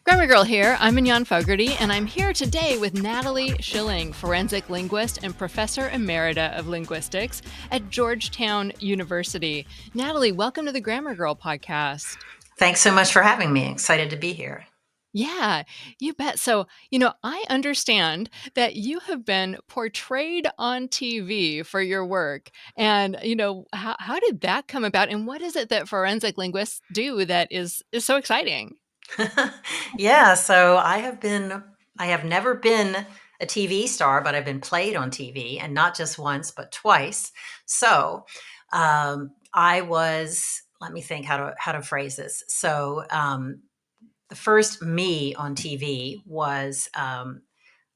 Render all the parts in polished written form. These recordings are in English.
Grammar Girl here. I'm Mignon Fogarty, and I'm here today with Natalie Schilling, forensic linguist and professor emerita of linguistics at Georgetown University. Natalie, welcome to the Grammar Girl podcast. Thanks so much for having me. Excited to be here. Yeah, you bet. So, I understand that you have been portrayed on TV for your work. And, how did that come about? And what is it that forensic linguists do that is so exciting? Yeah, so I have never been a TV star, but I've been played on TV, and not just once, but twice. So I was, let me think how to phrase this. The first me on TV was a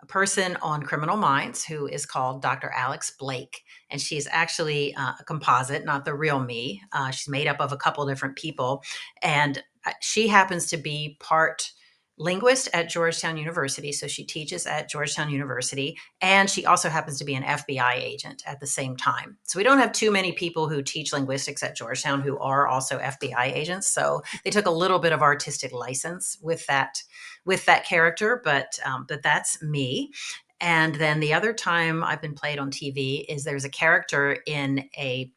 person on Criminal Minds who is called Dr. Alex Blake. And she's actually a composite, not the real me. She's made up of a couple different people. And she happens to be part linguist at Georgetown University. So she teaches at Georgetown University. And she also happens to be an FBI agent at the same time. So we don't have too many people who teach linguistics at Georgetown who are also FBI agents. So they took a little bit of artistic license with that character, but that's me. And then the other time I've been played on TV is there's a character in a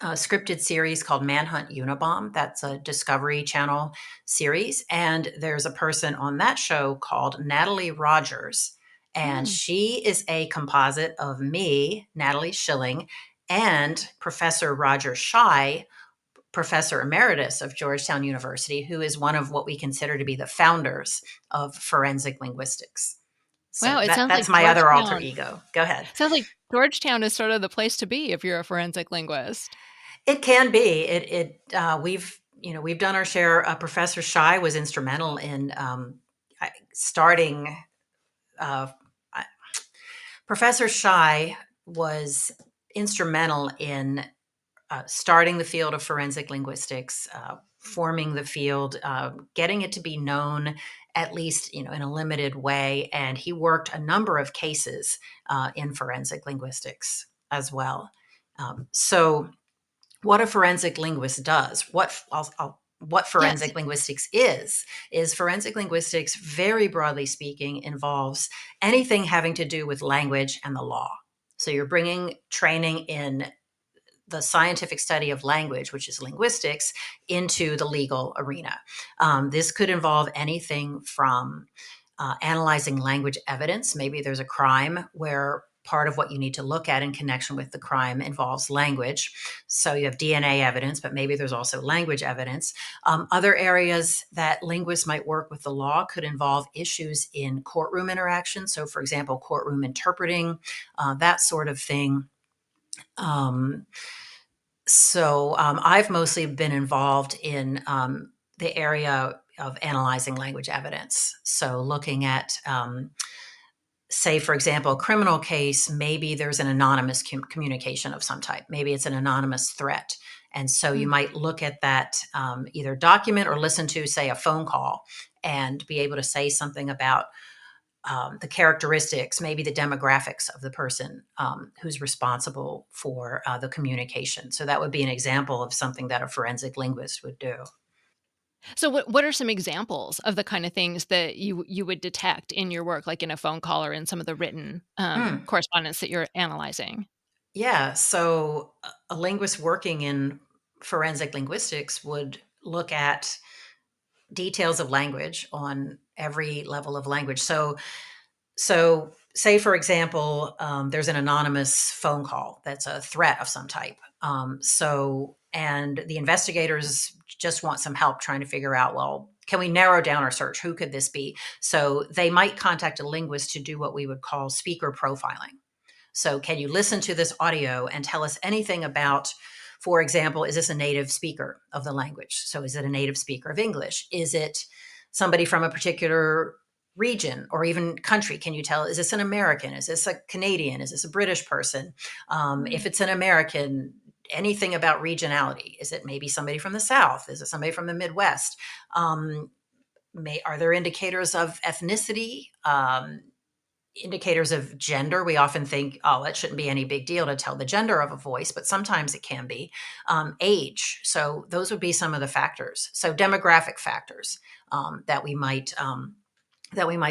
scripted series called Manhunt Unibomber. That's a Discovery Channel series. And there's a person on that show called Natalie Rogers. And Hmm. she is a composite of me, Natalie Schilling, and Professor Roger Shy, professor emeritus of Georgetown University, who is one of what we consider to be the founders of forensic linguistics. So Wow, it sounds that's like my other alter Georgetown. ego. Go ahead. Sounds like Georgetown is sort of the place to be if you're a forensic linguist. It can be. We've done our share. Professor Shy was instrumental in starting. Uh, Professor Shy was instrumental in starting the field of forensic linguistics, forming the field, getting it to be known, at least in a limited way. And he worked a number of cases in forensic linguistics as well. So, what a forensic linguist does, what Yes. forensic linguistics is forensic linguistics, very broadly speaking, involves anything having to do with language and the law. So you're bringing training in the scientific study of language, which is linguistics, into the legal arena. This could involve anything from analyzing language evidence. Maybe there's a crime where part of what you need to look at in connection with the crime involves language. So you have DNA evidence, but maybe there's also language evidence. Other areas that linguists might work with the law could involve issues in courtroom interaction. So, for example, courtroom interpreting, that sort of thing. Um, I've mostly been involved in the area of analyzing language evidence. So looking at, say, for example, a criminal case, maybe there's an anonymous communication of some type. Maybe it's an anonymous threat. And so you Mm. might look at that, either document or listen to, say, a phone call, and be able to say something about the characteristics, maybe the demographics of the person who's responsible for the communication. So that would be an example of something that a forensic linguist would do. So what are some examples of the kind of things that you would detect in your work, like in a phone call or in some of the written Mm, correspondence that you're analyzing? yeah. So a linguist working in forensic linguistics would look at details of language on every level of language. So, say for example, there's an anonymous phone call that's a threat of some type. And the investigators just want some help trying to figure out, well, can we narrow down our search? Who could this be? So they might contact a linguist to do what we would call speaker profiling. So, can you listen to this audio and tell us anything about, for example, is this a native speaker of the language? So, is it a native speaker of English? Is it somebody from a particular region or even country? Can you tell, is this an American? Is this a Canadian? Is this a British person? If Mm. it's an American, anything about regionality? Is it maybe somebody from the South? Is it somebody from the Midwest? Are there indicators of ethnicity? indicators of gender. We often think, oh, it shouldn't be any big deal to tell the gender of a voice, but sometimes it can be. Age. So those would be some of the factors. So demographic factors that we might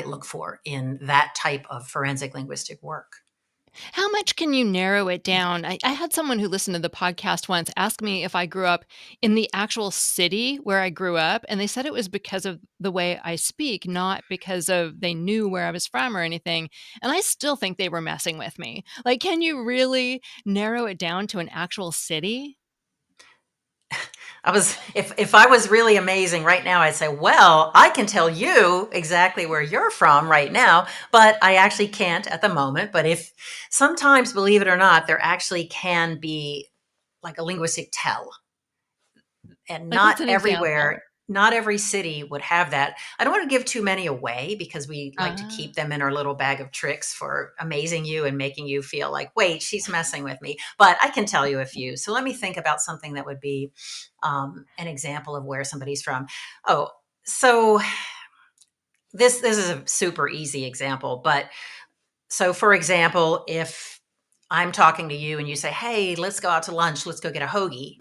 look for in that type of forensic linguistic work. How much can you narrow it down? I had someone who listened to the podcast once ask me if I grew up in the actual city where I grew up, and they said it was because of the way I speak, not because of they knew where I was from or anything. And I still think they were messing with me. Like, can you really narrow it down to an actual city? If I was really amazing right now, I'd say, well, I can tell you exactly where you're from right now, but I actually can't at the moment. But if sometimes, believe it or not, there actually can be like a linguistic tell, and Like, what's an example? not every city would have that. I don't want to give too many away because we like to Ah, keep them in our little bag of tricks for amazing you and making you feel like, wait, she's messing with me. But I can tell you a few. So let me think about something that would be an example of where somebody's from. Oh, so this is a super easy example, but so for example, if I'm talking to you and you say, "Hey, let's go out to lunch. Let's go get a hoagie,"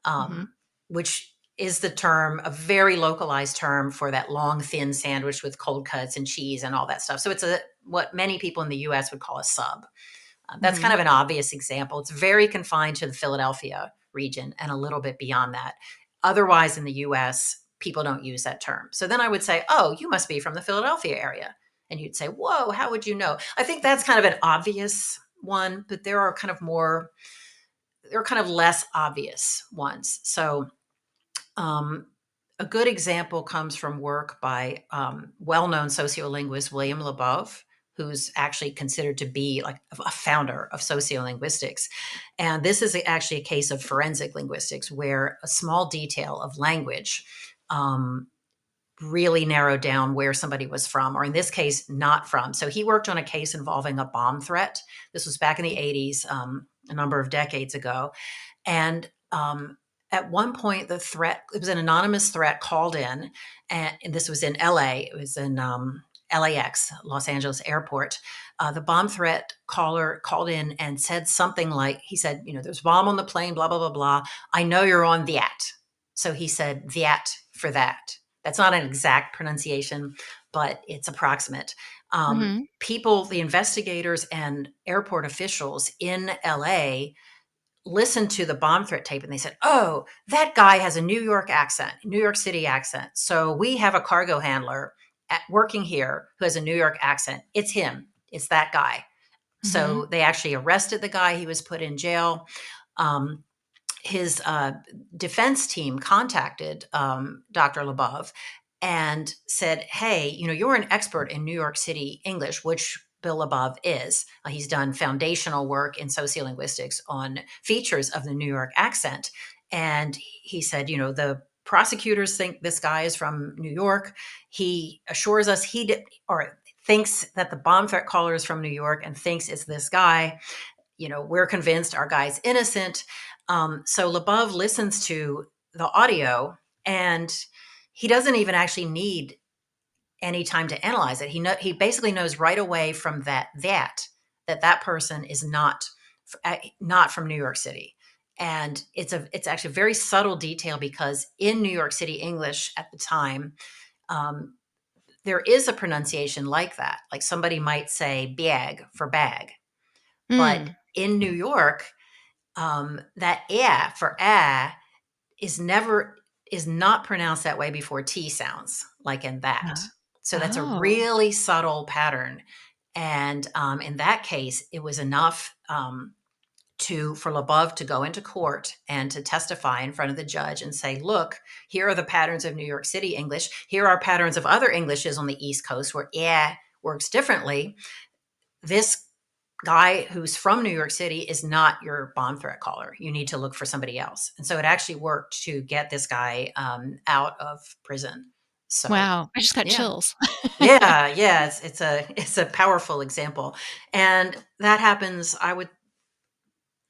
mhm, which is the term, a very localized term for that long, thin sandwich with cold cuts and cheese and all that stuff. So it's a what many people in the U.S. would call a sub. That's kind mhm. of an obvious example. It's very confined to the Philadelphia region and a little bit beyond that. Otherwise, in the US, people don't use that term. So then I would say, oh, you must be from the Philadelphia area. And you'd say, whoa, how would you know? I think that's kind of an obvious one, but there are kind of less obvious ones. So um, a good example comes from work by well-known sociolinguist William Labov, who's actually considered to be like a founder of sociolinguistics. And this is actually a case of forensic linguistics where a small detail of language um, really narrowed down where somebody was from, or in this case, not from. So he worked on a case involving a bomb threat. This was back in the 80s, a number of decades ago. And at one point, the threat, it was an anonymous threat called in, and this was in LA, it was in LAX, Los Angeles Airport. The bomb threat caller called in and said something like, he said, there's a bomb on the plane, blah, blah, blah, blah. I know you're on that. So he said, that for that. That's not an exact pronunciation, but it's approximate. Mhm. People, the investigators and airport officials in LA listened to the bomb threat tape and they said, oh, that guy has a New York accent, New York City accent. So we have a cargo handler working here who has a New York accent. It's him. It's that guy. Mhm. So they actually arrested the guy. He was put in jail. Um, his defense team contacted Dr. Labov and said, hey, you're an expert in New York City English, which Bill Labov is. He's done foundational work in sociolinguistics on features of the New York accent. And he said, the prosecutors think this guy is from New York. He assures us he did, or thinks that the bomb threat caller is from New York and thinks it's this guy. We're convinced our guy's innocent. So Labov listens to the audio and he doesn't even actually need any time to analyze it. He basically knows right away from that person is not from New York City. And it's actually a very subtle detail because in New York City English at the time, um, there is a pronunciation like that. Like somebody might say bag for bag, but Mm. in New York, that "eh" for "ah" is not pronounced that way before T sounds, like in that. Uh, So that's a oh. really subtle pattern. And in that case, it was enough for Labov to go into court and to testify in front of the judge and say, look, here are the patterns of New York City English. Here are patterns of other Englishes on the East Coast where "yeah" works differently. This guy who's from New York City is not your bomb threat caller. You need to look for somebody else. And so it actually worked to get this guy out of prison. So Wow, I just got yeah, chills. yeah. It's a powerful example, and that happens.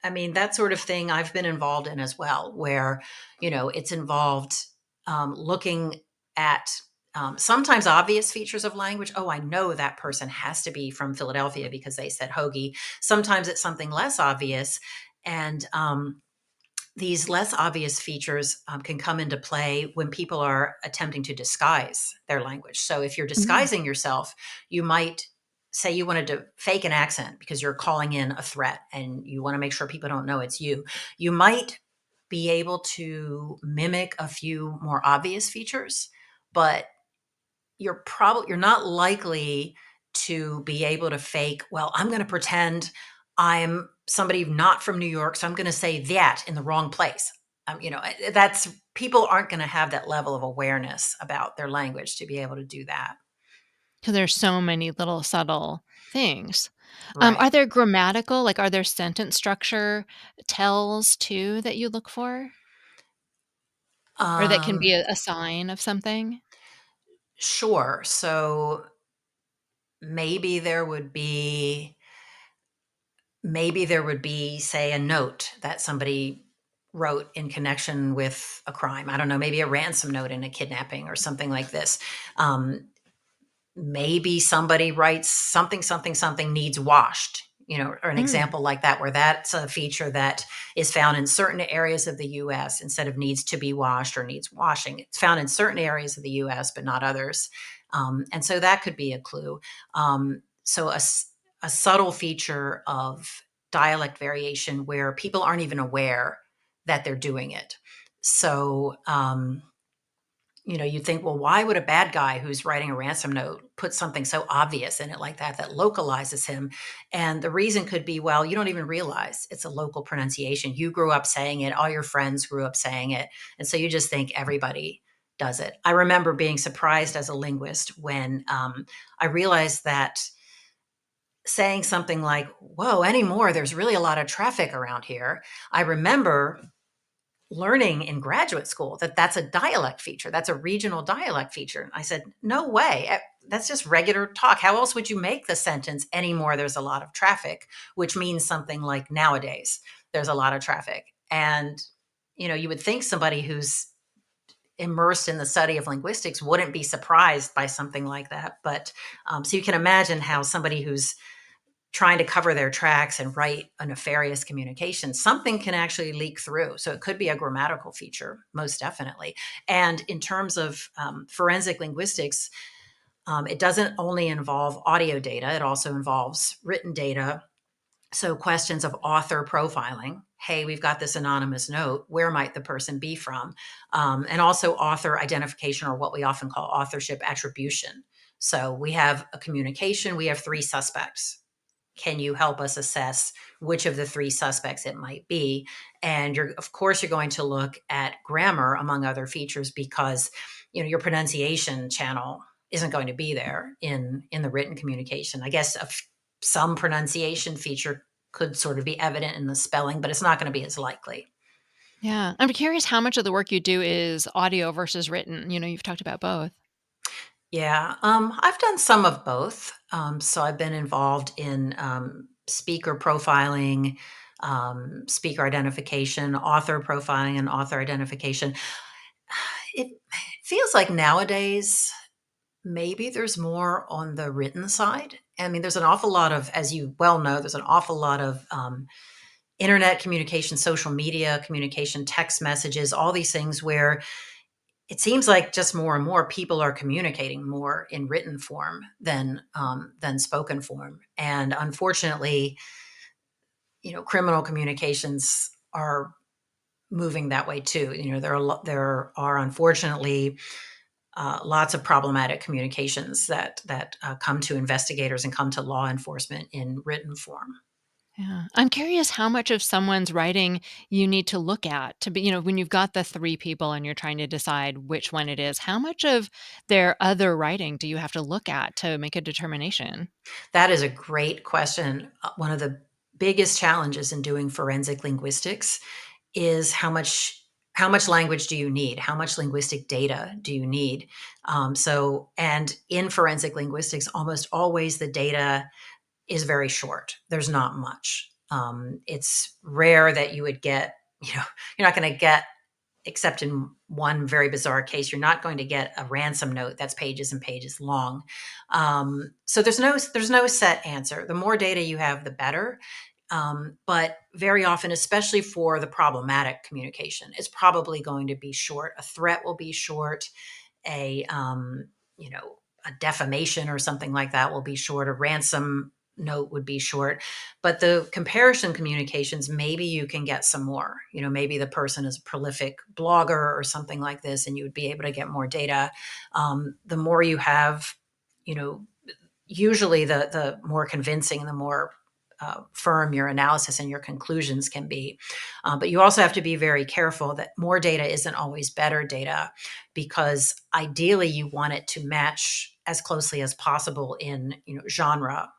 I mean, that sort of thing I've been involved in as well, where it's involved looking at sometimes obvious features of language. Oh, I know that person has to be from Philadelphia because they said hoagie. Sometimes it's something less obvious. And these less obvious features can come into play when people are attempting to disguise their language. So if you're Mm. disguising yourself, you might say you wanted to fake an accent because you're calling in a threat and you want to make sure people don't know it's you. You might be able to mimic a few more obvious features, but you're not likely to be able to fake, well, I'm going to pretend I'm somebody not from New York, so I'm going to say that in the wrong place. That's people aren't going to have that level of awareness about their language to be able to do that. 'Cause there's so many little subtle things. Are Right. there grammatical, like, are there sentence structure tells too that you look for? Or that can be Um, a sign of something? sure. So maybe there would be say a note that somebody wrote in connection with a crime. I don't know, maybe a ransom note in a kidnapping or something like this. um, Maybe somebody writes something something something needs washed, or an Mm. example like that, where that's a feature that is found in certain areas of the US instead of needs to be washed or needs washing. It's found in certain areas of the US but not others. And so that could be a clue. So a subtle feature of dialect variation where people aren't even aware that they're doing it. So you'd think, well, why would a bad guy who's writing a ransom note put something so obvious in it like that that localizes him? And the reason could be, well, you don't even realize it's a local pronunciation. You grew up saying it, all your friends grew up saying it. And so you just think everybody does it. I remember being surprised as a linguist when I realized that saying something like, whoa, anymore, there's really a lot of traffic around here. I remember learning in graduate school that that's a dialect feature. That's a regional dialect feature. And I said, no way. That's just regular talk. How else would you make the sentence anymore? There's a lot of traffic, which means something like nowadays there's a lot of traffic. And, you would think somebody who's immersed in the study of linguistics wouldn't be surprised by something like that. But so you can imagine how somebody who's trying to cover their tracks and write a nefarious communication, something can actually leak through. So it could be a grammatical feature, most definitely. And in terms of forensic linguistics, it doesn't only involve audio data, it also involves written data. So questions of author profiling. Hey, we've got this anonymous note. Where might the person be from? And also author identification, or what we often call authorship attribution. So we have a communication, we have three suspects. Can you help us assess which of the three suspects it might be? And of course you're going to look at grammar among other features, because your pronunciation channel isn't going to be there in the written communication. I guess some pronunciation feature could sort of be evident in the spelling, but it's not going to be as likely. Yeah. I'm curious how much of the work you do is audio versus written. You've talked about both. Yeah, I've done some of both. So I've been involved in speaker profiling, speaker identification, author profiling, and author identification. It feels like nowadays maybe there's more on the written side. I mean, there's an awful lot of, as you well know, there's an awful lot of internet communication, social media communication, text messages, all these things where it seems like just more and more people are communicating more in written form than spoken form. And unfortunately, criminal communications are moving that way too. There are unfortunately lots of problematic communications that come to investigators and come to law enforcement in written form. Yeah. I'm curious how much of someone's writing you need to look at to be, when you've got the 3 people and you're trying to decide which one it is, how much of their other writing do you have to look at to make a determination? That is a great question. One of the biggest challenges in doing forensic linguistics is how much language do you need? How much linguistic data do you need? And in forensic linguistics, almost always the data is very short. There's not much. It's rare that you would get, you're not going to get except in one very bizarre case, you're not going to get a ransom note that's pages and pages long. So there's no set answer. The more data you have, the better. But very often, especially for the problematic communication, it's probably going to be short. A threat will be short. A you know a defamation or something like that will be short. A ransom note would be short. But the comparison communications, maybe you can get some more. Maybe the person is a prolific blogger or something like this, and you would be able to get more data. The more you have, you know usually the more convincing, the more firm your analysis and your conclusions can be. But you also have to be very careful that more data isn't always better data, because ideally you want it to match as closely as possible in genre,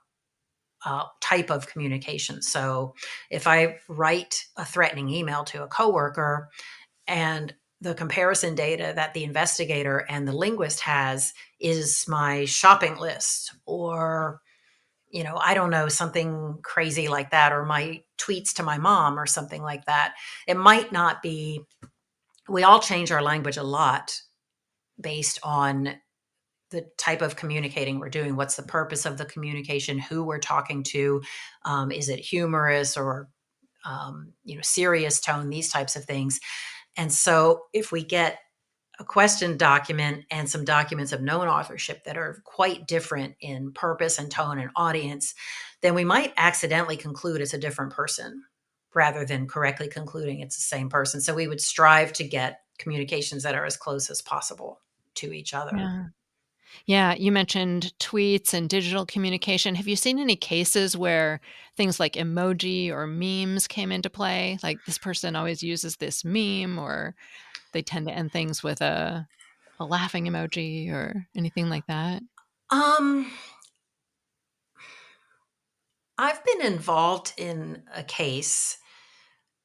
type of communication. So if I write a threatening email to a coworker, and the comparison data that the investigator and the linguist has is my shopping list, or I don't know, something crazy like that, or my tweets to my mom or something like that. It might not be, we all change our language a lot based on the type of communicating we're doing. What's the purpose of the communication? Who we're talking to? Is it humorous or, serious tone? These types of things. And so if we get a question document and some documents of known authorship that are quite different in purpose and tone and audience, then we might accidentally conclude it's a different person rather than correctly concluding it's the same person. So we would strive to get communications that are as close as possible to each other. Yeah. Yeah, you mentioned tweets and digital communication. Have you seen any cases where things like emoji or memes came into play? Like this person always uses this meme, or they tend to end things with a laughing emoji or anything like that? Um, I've been involved in a case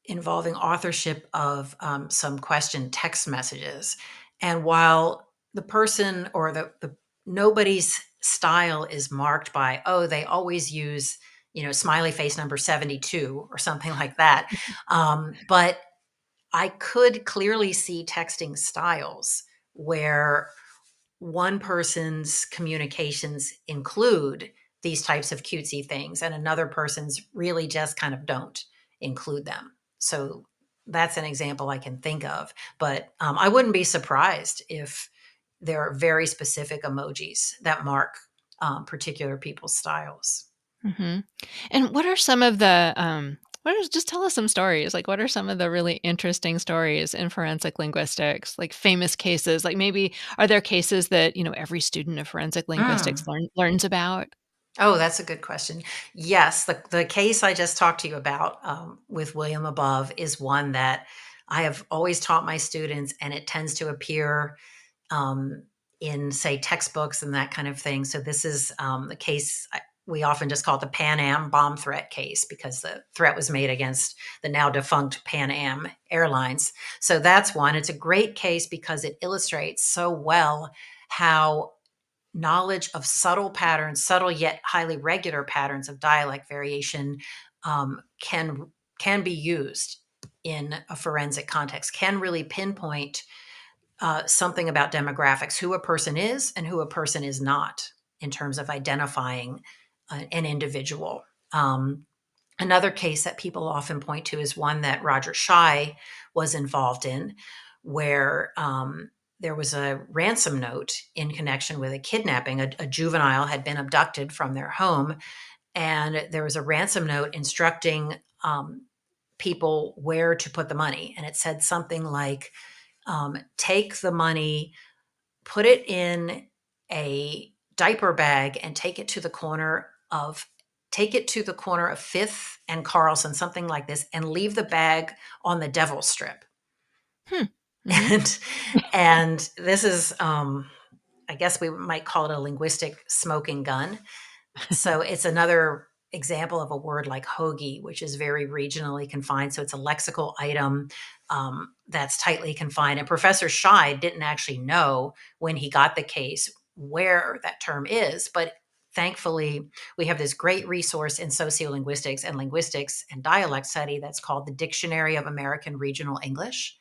involving authorship of some question text messages. And while the person or the nobody's style is marked by, oh, they always use, smiley face number 72 or something like that. But I could clearly see texting styles where one person's communications include these types of cutesy things and another person's really just kind of don't include them. So that's an example I can think of. But I wouldn't be surprised if there are very specific emojis that mark particular people's styles. Mhm. And what are some of the, just tell us some stories, like, what are some of the really interesting stories in forensic linguistics, like, famous cases? Like, maybe are there cases that, every student of forensic linguistics Mm. learns about? Oh, that's a good question. Yes, the case I just talked to you about, with William above, is one that I have always taught my students, and it tends to appear um, in, say, textbooks and that kind of thing. So this is the case. We often just call it the Pan Am bomb threat case, because the threat was made against the now defunct Pan Am Airlines. So that's one. It's a great case because it illustrates so well how knowledge of subtle patterns, subtle yet highly regular patterns of dialect variation, can be used in a forensic context, can really pinpoint something about demographics, who a person is and who a person is not, in terms of identifying an individual. Another case that people often point to is one that Roger Shy was involved in, where there was a ransom note in connection with a kidnapping. A juvenile had been abducted from their home, and there was a ransom note instructing people where to put the money. And it said something like, take the money, put it in a diaper bag, and take it to the corner of Fifth and Carlson, something like this, and leave the bag on the devil strip. Hmm. Mhm. And and this is, I guess we might call it a linguistic smoking gun. So it's another example of a word like hoagie, which is very regionally confined. So it's a lexical item that's tightly confined. And Professor Scheid didn't actually know when he got the case where that term is, but thankfully we have this great resource in sociolinguistics and linguistics and dialect study that's called the Dictionary of American Regional English.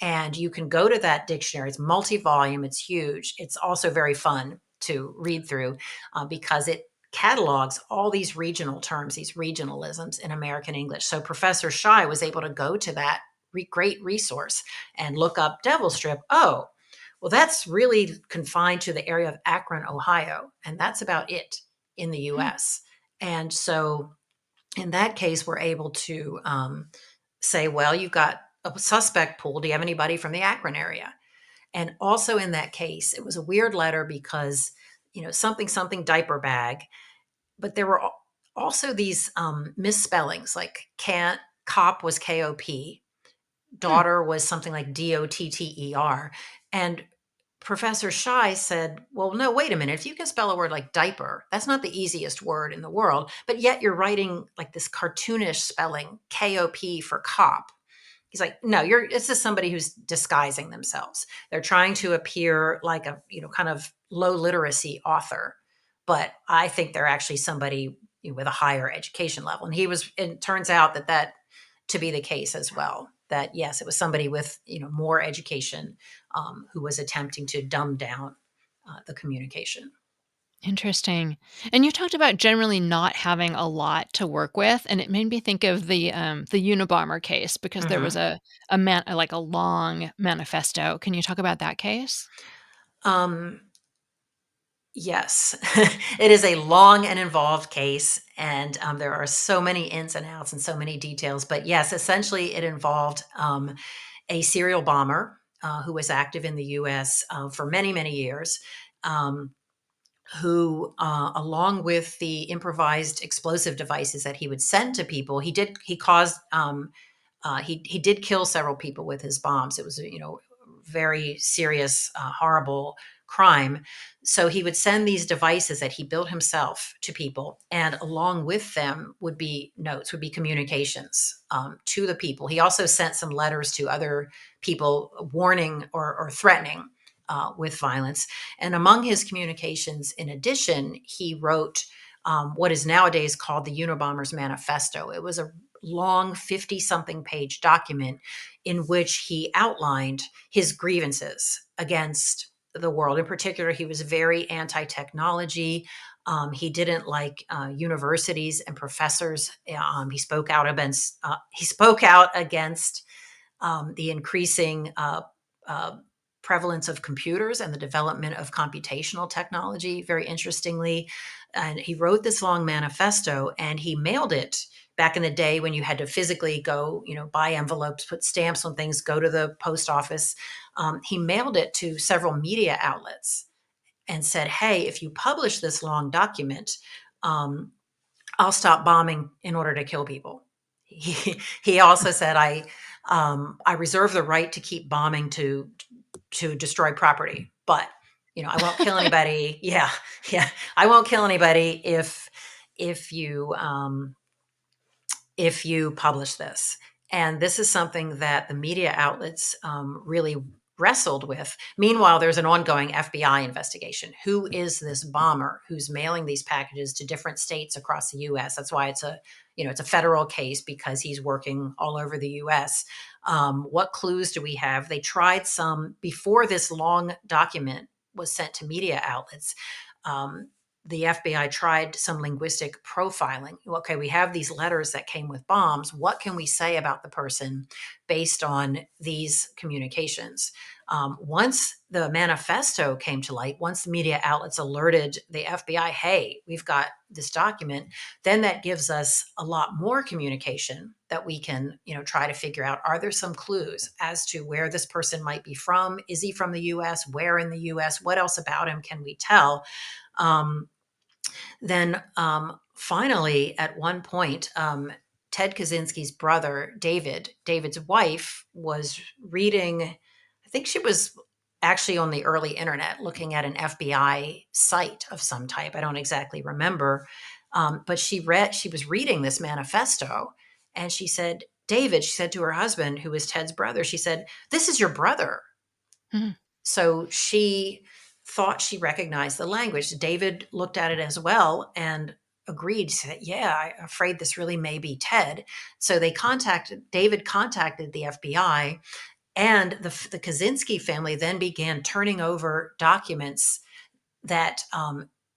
And you can go to that dictionary. It's multi-volume. It's huge. It's also very fun to read through because it catalogs all these regional terms, these regionalisms in American English. So Professor Shy was able to go to that great resource and look up devil strip. Oh, well, that's really confined to the area of Akron, Ohio, and that's about it in the Hmm. US. And so in that case, we're able to say, well, you've got a suspect pool. Do you have anybody from the Akron area? And also in that case, it was a weird letter because, something diaper bag, but there were also these misspellings like can't, cop was KOP, Hmm. daughter was something like DOTTER. And Professor Shy said, well, no, wait a minute. If you can spell a word like diaper, that's not the easiest word in the world, but yet you're writing like this cartoonish spelling, KOP for cop. He's like, no, it's just somebody who's disguising themselves. They're trying to appear like a, kind of low literacy author. But I think they're actually somebody with a higher education level. And it turns out that to be the case as well. That yes, it was somebody with, more education who was attempting to dumb down the communication. Interesting. And you talked about generally not having a lot to work with, and it made me think of the Unibomber case because there was Mhm. like a long manifesto. Can you talk about that case? Um, Yes, it is a long and involved case, and there are so many ins and outs and so many details. But yes, essentially, it involved a serial bomber who was active in the U.S. For many, many years. Um, who, along with the improvised explosive devices that he would send to people, he caused he did kill several people with his bombs. It was very serious, horrible crime. So he would send these devices that he built himself to people, and along with them would be notes, would be communications to the people. He also sent some letters to other people, warning or threatening with violence. And among his communications, in addition, he wrote what is nowadays called the Unabomber's Manifesto. It was a long 50 something page document in which he outlined his grievances against the world. In particular, he was very anti technology. He didn't like universities and professors. He spoke out against the increasing uh, prevalence of computers and the development of computational technology, very interestingly. And he wrote this long manifesto and he mailed it back in the day when you had to physically go, buy envelopes, put stamps on things, go to the post office. He mailed it to several media outlets and said, hey, if you publish this long document, um, I'll stop bombing in order to kill people. He also said, I reserve the right to keep bombing to destroy property, but I won't kill anybody. Yeah, yeah, I won't kill anybody if you if you publish this. And this is something that the media outlets really wrestled with. Meanwhile, there's an ongoing FBI investigation. Who is this bomber who's mailing these packages to different states across the U.S.? That's why it's a federal case because he's working all over the U.S. What clues do we have? They tried some before this long document was sent to media outlets. Um, the FBI tried some linguistic profiling. Okay, we have these letters that came with bombs. What can we say about the person based on these communications? Once the manifesto came to light, once the media outlets alerted the FBI, hey, we've got this document, then that gives us a lot more communication that we can, try to figure out. Are there some clues as to where this person might be from? Is he from the US? Where in the US? What else about him can we tell? Um, then finally, at one point, Ted Kaczynski's brother, David's wife, was reading, I think she was actually on the early internet looking at an FBI site of some type. I don't exactly remember. But she was reading this manifesto and she said, David, she said to her husband, who was Ted's brother, she said, this is your brother. Mhm. So she thought she recognized the language. David looked at it as well and agreed. Said, "Yeah, I'm afraid this really may be Ted." So David contacted the FBI, And the Kaczynski family then began turning over documents that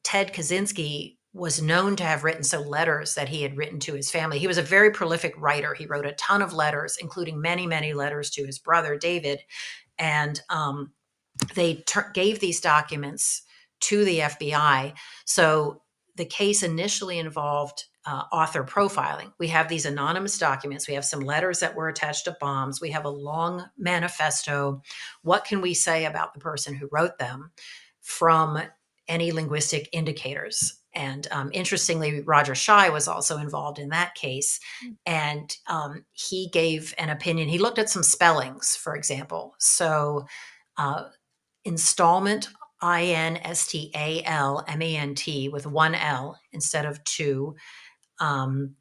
Ted Kaczynski was known to have written, so letters that he had written to his family. He was a very prolific writer. He wrote a ton of letters, including many, many letters to his brother, David. And they gave these documents to the FBI. So the case initially involved author profiling. We have these anonymous documents. We have some letters that were attached to bombs. We have a long manifesto. What can we say about the person who wrote them from any linguistic indicators? And interestingly, Roger Shy was also involved in that case. And he gave an opinion. He looked at some spellings, for example. So uh, installment, INSTALMENT, with one L instead of two. Um,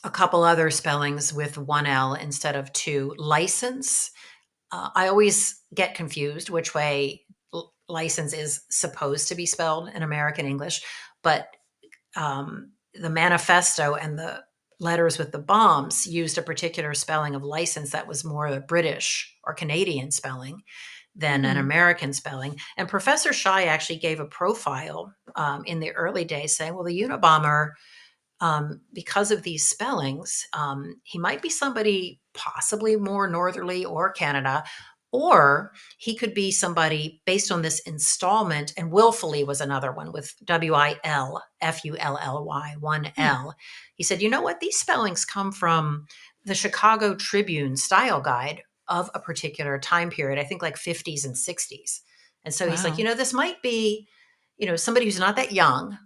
a couple other spellings with one L instead of two. License. I always get confused which way license is supposed to be spelled in American English, but the manifesto and the letters with the bombs used a particular spelling of license that was more the British or Canadian spelling than an Hmm. American spelling. And Professor Shy actually gave a profile in the early days saying, well, the Unabomber, because of these spellings, he might be somebody possibly more northerly or Canada, or he could be somebody based on this installment. And willfully was another one with WILFULLY, one Hmm. L. He said, you know what? These spellings come from the Chicago Tribune style guide of a particular time period, I think like 50s and 60s. And so he's like, Wow. this might be, somebody who's not that young,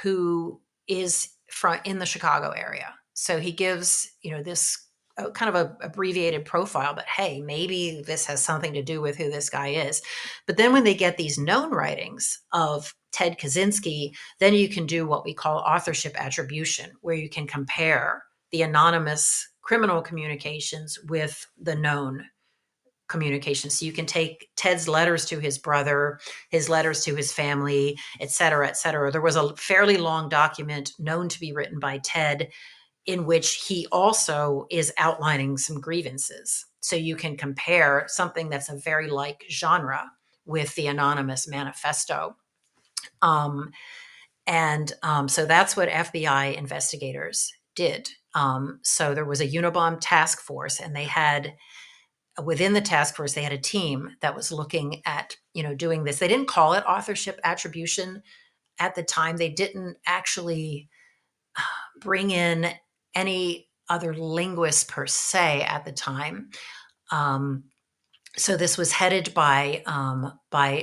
who is from in the Chicago area. So he gives, this kind of a abbreviated profile, but hey, maybe this has something to do with who this guy is. But then when they get these known writings of Ted Kaczynski, then you can do what we call authorship attribution, where you can compare the anonymous criminal communications with the known communication. So you can take Ted's letters to his brother, his letters to his family, et cetera, et cetera. There was a fairly long document known to be written by Ted in which he also is outlining some grievances. So you can compare something that's a very like genre with the anonymous manifesto. Um, so that's what FBI investigators did. So there was a Unibomb task force, and they had within the task force, they had a team that was looking at, doing this. They didn't call it authorship attribution at the time. They didn't actually bring in any other linguists per se at the time. Um, so this was headed by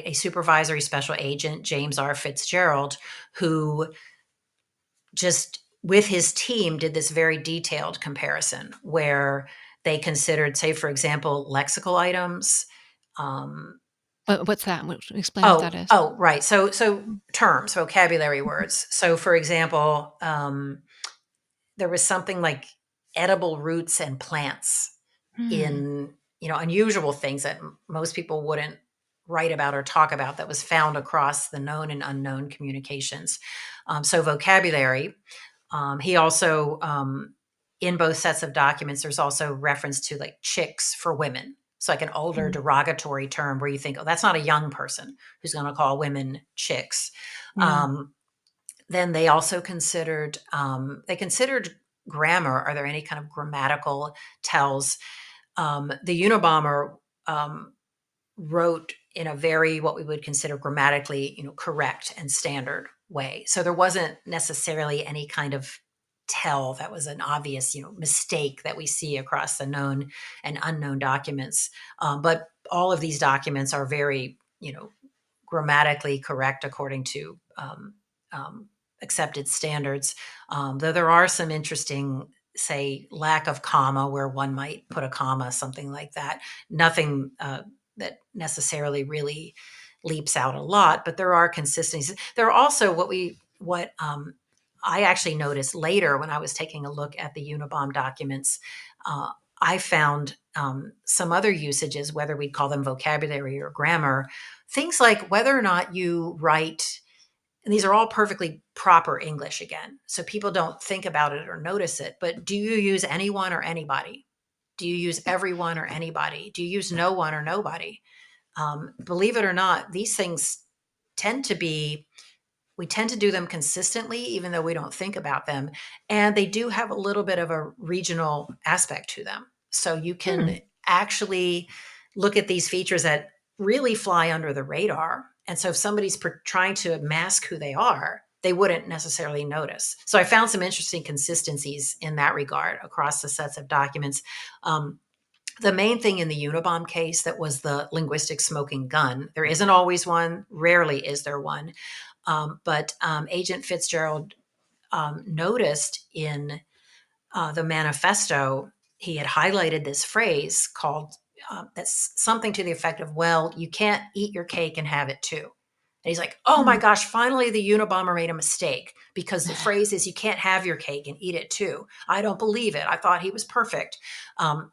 a supervisory special agent, James R. Fitzgerald, who just with his team did this very detailed comparison where they considered, say, for example, lexical items. Um, What's that? Explain what that is. right. So terms, vocabulary words. So, for example, there was something like edible roots and plants Hmm. in unusual things that most people wouldn't write about or talk about that was found across the known and unknown communications. So vocabulary. He also, in both sets of documents, there's also reference to like chicks for women. It's like an older Hmm. derogatory term where you think, oh, that's not a young person who's going to call women chicks. Yeah. Um, then they also considered grammar. Are there any kind of grammatical tells? The Unabomber wrote in a very what we would consider grammatically correct and standard way, so there wasn't necessarily any kind of tell that was an obvious mistake that we see across the known and unknown documents. But all of these documents are very grammatically correct according to um, accepted standards. Though there are some interesting, say, lack of comma where one might put a comma, something like that. Nothing that necessarily really leaps out a lot, but there are consistencies. There are also what I actually noticed later when I was taking a look at the Unabomb documents. I found some other usages, whether we call them vocabulary or grammar, things like whether or not you write, and these are all perfectly proper English again, so people don't think about it or notice it, but do you use anyone or anybody? Do you use everyone or anybody? Do you use no one or nobody? Believe it or not, these things tend to be, we tend to do them consistently, even though we don't think about them. And they do have a little bit of a regional aspect to them. So you Hmm. can actually look at these features that really fly under the radar. And so if somebody's trying to mask who they are, they wouldn't necessarily notice. So I found some interesting consistencies in that regard across the sets of documents. Um, the main thing in the Unibomb case that was the linguistic smoking gun. There isn't always one, rarely is there one. But Agent Fitzgerald noticed in the manifesto, he had highlighted this phrase called, that's something to the effect of, well, you can't eat your cake and have it too. And he's like, oh my Hmm. gosh, finally the Unabomber made a mistake because the phrase is, you can't have your cake and eat it too. I don't believe it. I thought he was perfect.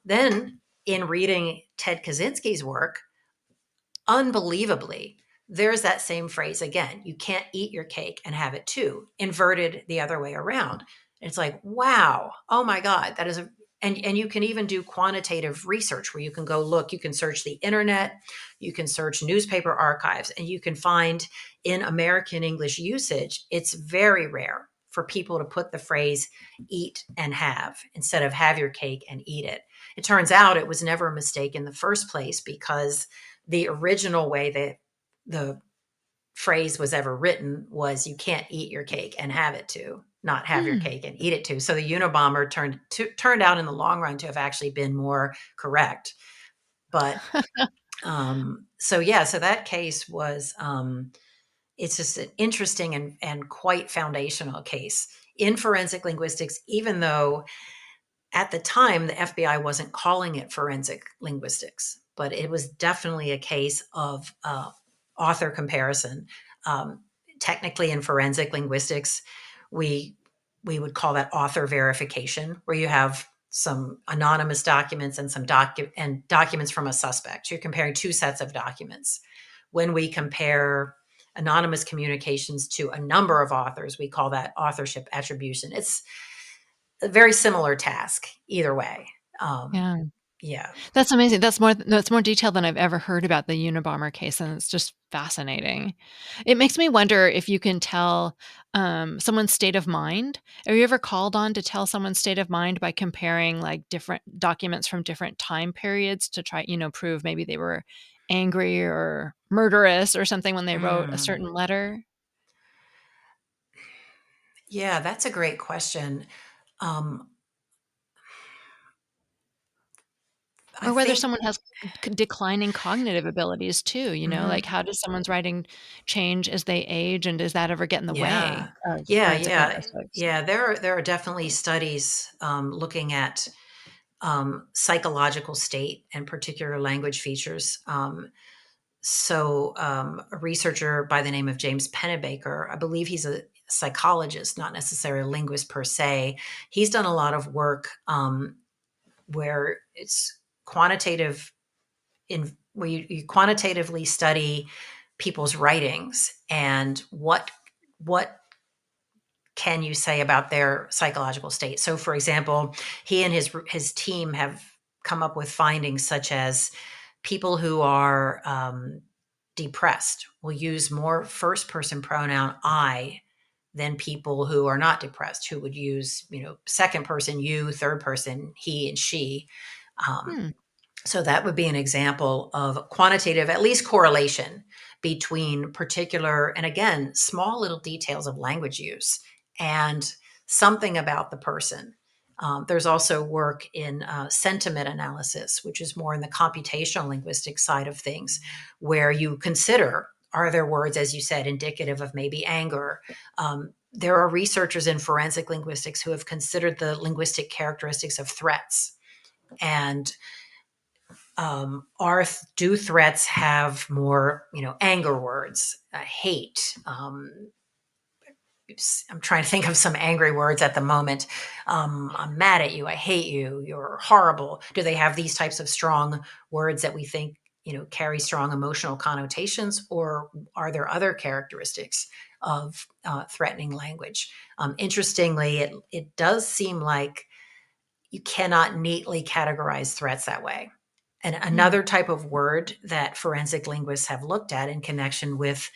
Then in reading Ted Kaczynski's work, unbelievably, there's that same phrase again. You can't eat your cake and have it too, inverted the other way around. It's like, wow, oh my God, that is a, and you can even do quantitative research where you can go look, you can search the internet, you can search newspaper archives, and you can find in American English usage, it's very rare for people to put the phrase eat and have instead of have your cake and eat it. It turns out it was never a mistake in the first place because the original way that the phrase was ever written was, you can't eat your cake and have it too, not have your Hmm. cake and eat it too. So the Unabomber turned out in the long run to have actually been more correct. But so yeah, so that case was, it's just an interesting and quite foundational case in forensic linguistics, even though at the time, the FBI wasn't calling it forensic linguistics, but it was definitely a case of author comparison. Um, Technically, in forensic linguistics, we we would call that author verification, where you have some anonymous documents and and documents from a suspect. You're comparing two sets of documents. When we compare anonymous communications to a number of authors, we call that authorship attribution. It's a very similar task either way. Um, Yeah. yeah. That's amazing. That's more detailed than I've ever heard about the Unabomber case, and it's just fascinating. It makes me wonder if you can tell, someone's state of mind. Have you ever called on to tell someone's state of mind by comparing, like, different documents from different time periods to try, prove maybe they were angry or murderous or something when they wrote a Mm. certain letter? Yeah, that's a great question. Um, I Or whether think, someone has declining cognitive abilities too, like, mhm. how does someone's writing change as they age, and does that ever get in the Yeah, way of yeah, forensic yeah, linguistics? yeah. There are definitely studies looking at psychological state and particular language features. A researcher by the name of James Pennebaker, I believe he's a psychologist, not necessarily a linguist per se. He's done a lot of work where it's quantitative, in where you quantitatively study people's writings and what can you say about their psychological state. So for example, he and his team have come up with findings such as people who are depressed will use more first person pronoun I than people who are not depressed, who would use, second person you, third person he and she. um, Hmm. so that would be an example of quantitative, at least correlation between particular, and again, small little details of language use and something about the person. There's also work in sentiment analysis, which is more in the computational linguistic side of things, where you consider, are there words, as you said, indicative of maybe anger? There are researchers in forensic linguistics who have considered the linguistic characteristics of threats. And do threats have more, anger words, hate? I'm trying to think of some angry words at the moment. I'm mad at you. I hate you. You're horrible. Do they have these types of strong words that we think, carry strong emotional connotations, or are there other characteristics of threatening language? Interestingly, it does seem like you cannot neatly categorize threats that way. And Mm, another type of word that forensic linguists have looked at in connection with,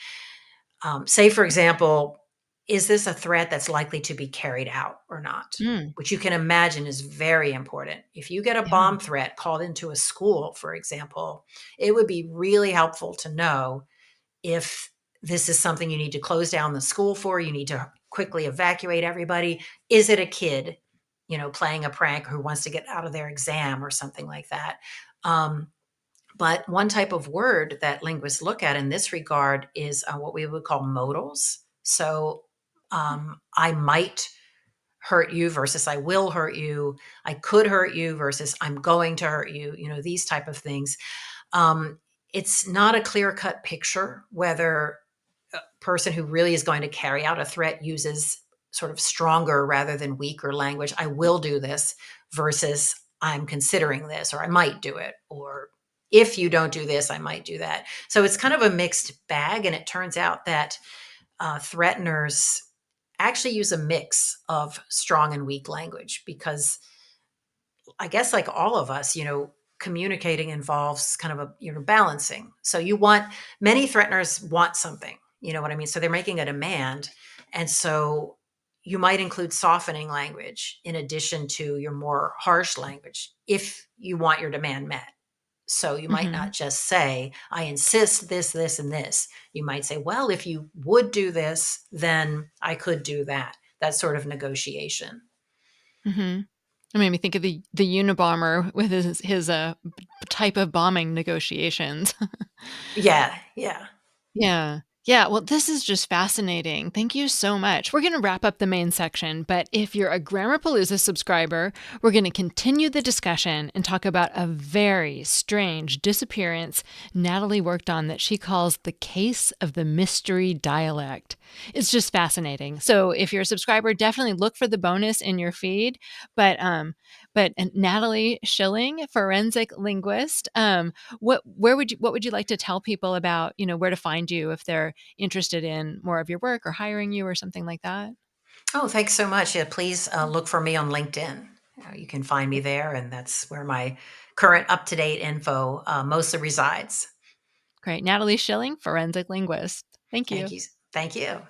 say, for example, is this a threat that's likely to be carried out or not? mm, Which you can imagine is very important. If you get a yeah. bomb threat called into a school, for example, it would be really helpful to know if this is something you need to close down the school for, you need to quickly evacuate everybody. Is it a kid, playing a prank who wants to get out of their exam or something like that? Um, but one type of word that linguists look at in this regard is what we would call modals. So I might hurt you versus I will hurt you. I could hurt you versus I'm going to hurt you. These type of things. Um, it's not a clear cut picture whether a person who really is going to carry out a threat uses sort of stronger rather than weaker language. I will do this versus I'm considering this, or I might do it, or if you don't do this, I might do that. So it's kind of a mixed bag. And it turns out that threateners actually use a mix of strong and weak language because I guess like all of us, communicating involves kind of a balancing. So many threateners want something, you know what I mean? So they're making a demand. And so you might include softening language in addition to your more harsh language if you want your demand met. So you might Mhm, not just say, I insist this, this, and this. You might say, well, if you would do this, then I could do that. That sort of negotiation. mhm. It made me think of the Unibomber with type of bombing negotiations. Yeah, yeah. Yeah. Yeah, well, this is just fascinating. Thank you so much. We're gonna wrap up the main section, but if you're a Grammarpalooza subscriber, we're gonna continue the discussion and talk about a very strange disappearance Natalie worked on that she calls the case of the mystery dialect. It's just fascinating. So if you're a subscriber, definitely look for the bonus in your feed. But Natalie Schilling, forensic linguist, what would you like to tell people about, where to find you if they're interested in more of your work or hiring you or something like that? Oh, thanks so much. Yeah, please look for me on LinkedIn. You can find me there, and that's where my current up to date info mostly resides. Great. Natalie Schilling, forensic linguist. Thank Thank you. you. Thank you.